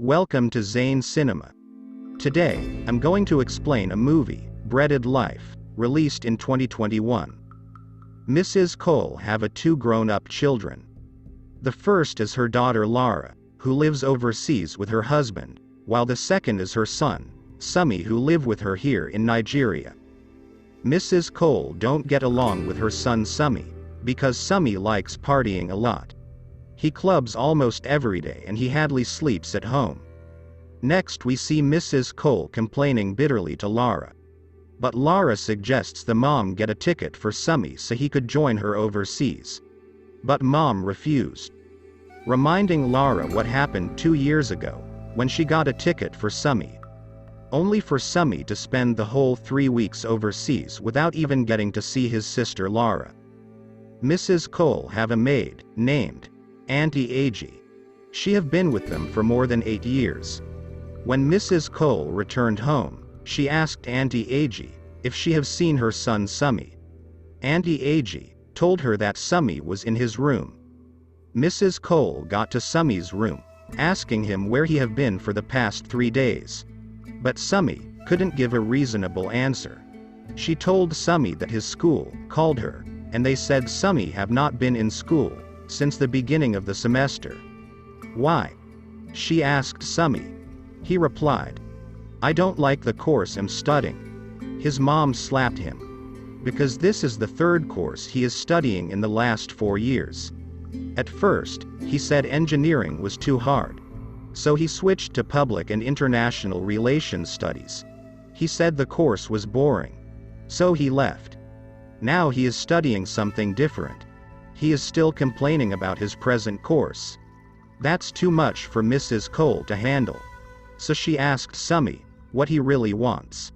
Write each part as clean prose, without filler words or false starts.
Welcome to Zanecinema. Today, I'm going to explain a movie, Breaded Life, released in 2021. Mrs. Cole have two grown-up children. The first is her daughter Lara, who lives overseas with her husband, while the second is her son, Sumi, who live with her here in Nigeria. Mrs. Cole don't get along with her son Sumi, because Sumi likes partying a lot. He clubs almost every day and he hardly sleeps at home. Next we see Mrs. Cole complaining bitterly to Lara. But Lara suggests the mom get a ticket for Sumi so he could join her overseas. But mom refused, reminding Lara what happened 2 years ago, when she got a ticket for Sumi. Only for Sumi to spend the whole 3 weeks overseas without even getting to see his sister Lara. Mrs. Cole have a maid, named Auntie Ag. She have been with them for more than 8 years. When Mrs. Cole returned home, she asked Auntie Ag if she have seen her son Sumi. Auntie Ag told her that Sumi was in his room. Mrs. Cole got to Sumi's room, asking him where he have been for the past 3 days. But Sumi couldn't give a reasonable answer. She told Sumi that his school called her, and they said Sumi have not been in school since the beginning of the semester. Why? She asked Sumi. He replied, "I don't like the course I'm studying." His mom slapped him, because this is the 3rd course he is studying in the last 4 years. At first, he said engineering was too hard. So he switched to public and international relations studies. He said the course was boring. So he left. Now he is studying something different. He is still complaining about his present course. That's too much for Mrs. Cole to handle. So she asked Sumi what he really wants.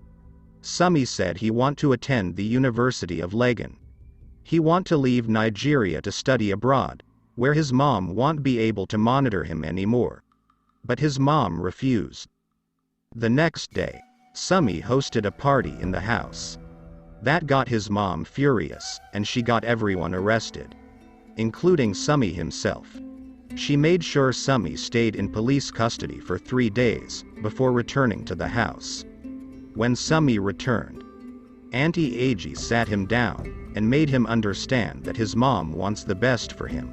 Sumi said he want to attend the University of Legon. He want to leave Nigeria to study abroad, where his mom won't be able to monitor him anymore. But his mom refused. The next day, Sumi hosted a party in the house. That got his mom furious, and she got everyone arrested, including Sumi himself. She made sure Sumi stayed in police custody for 3 days, before returning to the house. When Sumi returned, Auntie Ag sat him down, and made him understand that his mom wants the best for him.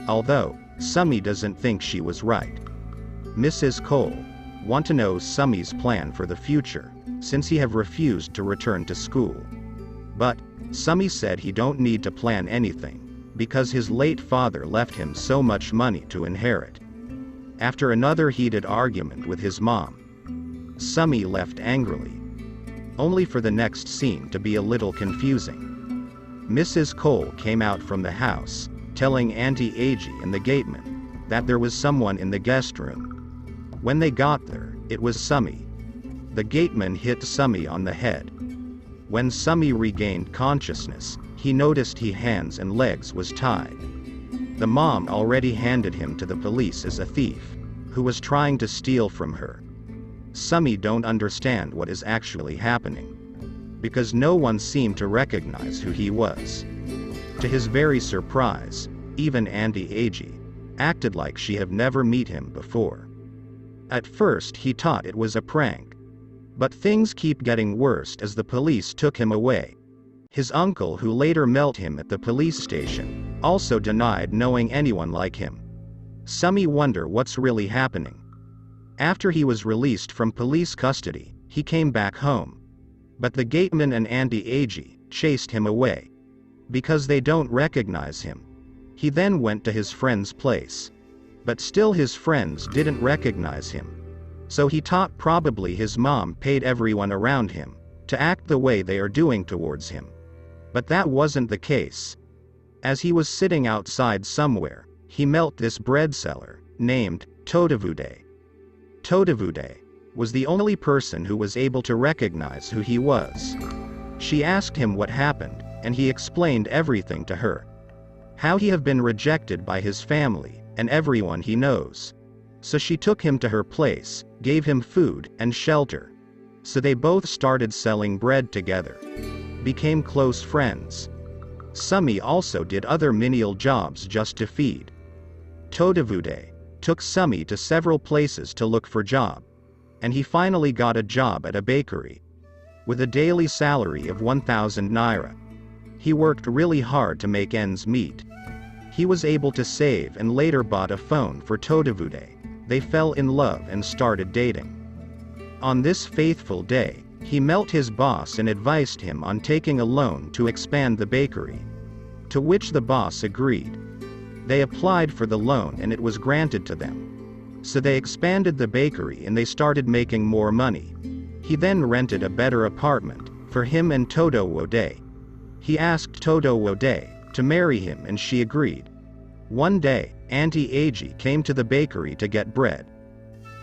Although, Sumi doesn't think she was right. Mrs. Cole want to know Sumi's plan for the future, since he have refused to return to school. But, Sumi said he don't need to plan anything, because his late father left him so much money to inherit. After another heated argument with his mom, Sumi left angrily, only for the next scene to be a little confusing. Mrs. Cole came out from the house, telling Auntie Ag and the gateman that there was someone in the guest room. When they got there, it was Sumi. The gateman hit Sumi on the head. When Sumi regained consciousness, he noticed his hands and legs was tied. The mom already handed him to the police as a thief, who was trying to steal from her. Sumi don't understand what is actually happening, because no one seemed to recognize who he was. To his very surprise, even Auntie Ag acted like she had never met him before. At first he thought it was a prank. But things keep getting worse as the police took him away. His uncle, who later met him at the police station, also denied knowing anyone like him. Sumi wonder what's really happening. After he was released from police custody, he came back home. But the gateman and Auntie Ag chased him away, because they don't recognize him. He then went to his friend's place. But still his friends didn't recognize him. So he thought probably his mom paid everyone around him to act the way they are doing towards him. But that wasn't the case. As he was sitting outside somewhere, he met this bread seller, named Todavude. Todavude was the only person who was able to recognize who he was. She asked him what happened, and he explained everything to her. How he have been rejected by his family, and everyone he knows. So she took him to her place, gave him food and shelter. So they both started selling bread together. Became close friends. Sumi also did other menial jobs just to feed Todavude. took Sumi to several places to look for job. And he finally got a job at a bakery. With a daily salary of 1,000 naira. He worked really hard to make ends meet. He was able to save and later bought a phone for Todavude. They fell in love and started dating. On this faithful day, he met his boss and advised him on taking a loan to expand the bakery. To which the boss agreed. They applied for the loan and it was granted to them. So they expanded the bakery and they started making more money. He then rented a better apartment for him and Todo Wode. He asked Todo Wode to marry him and she agreed. One day, Auntie Ag came to the bakery to get bread.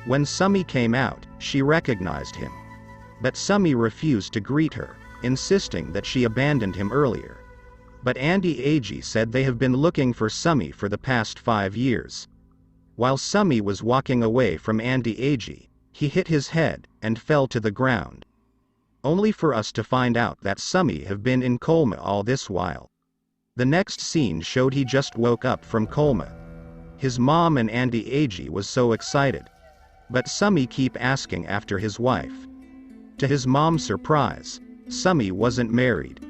When Sumi came out, she recognized him. But Sumi refused to greet her, insisting that she abandoned him earlier. But Auntie Ag said they have been looking for Sumi for the past 5 years. While Sumi was walking away from Auntie Ag, he hit his head and fell to the ground. Only for us to find out that Sumi have been in coma all this while. The next scene showed he just woke up from coma. His mom and Auntie Ag was so excited. But Sumi keep asking after his wife. To his mom's surprise, Sumi wasn't married.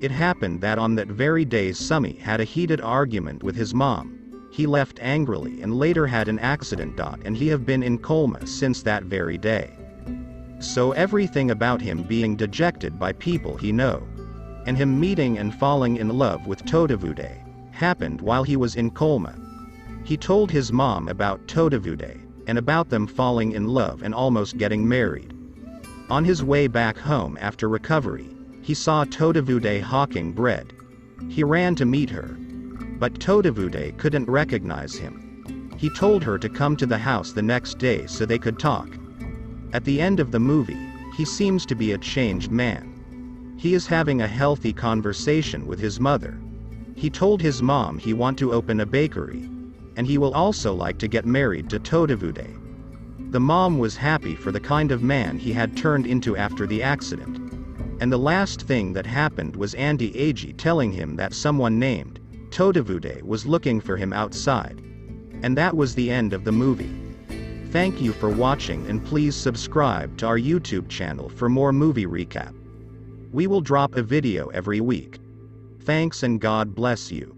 It happened that on that very day Sumi had a heated argument with his mom. He left angrily and later had an accident. And he have been in coma since that very day. So everything about him being dejected by people he know, and him meeting and falling in love with Todavude, happened while he was in coma. He told his mom about Todavude, and about them falling in love and almost getting married. On his way back home after recovery, he saw Todavude hawking bread. He ran to meet her. But Todavude couldn't recognize him. He told her to come to the house the next day so they could talk. At the end of the movie, he seems to be a changed man. He is having a healthy conversation with his mother. He told his mom he want to open a bakery. And he will also like to get married to Todavude. The mom was happy for the kind of man he had turned into after the accident. And the last thing that happened was Auntie Ag telling him that someone named Todavude was looking for him outside. And that was the end of the movie. Thank you for watching and please subscribe to our YouTube channel for more movie recap. We will drop a video every week. Thanks and God bless you.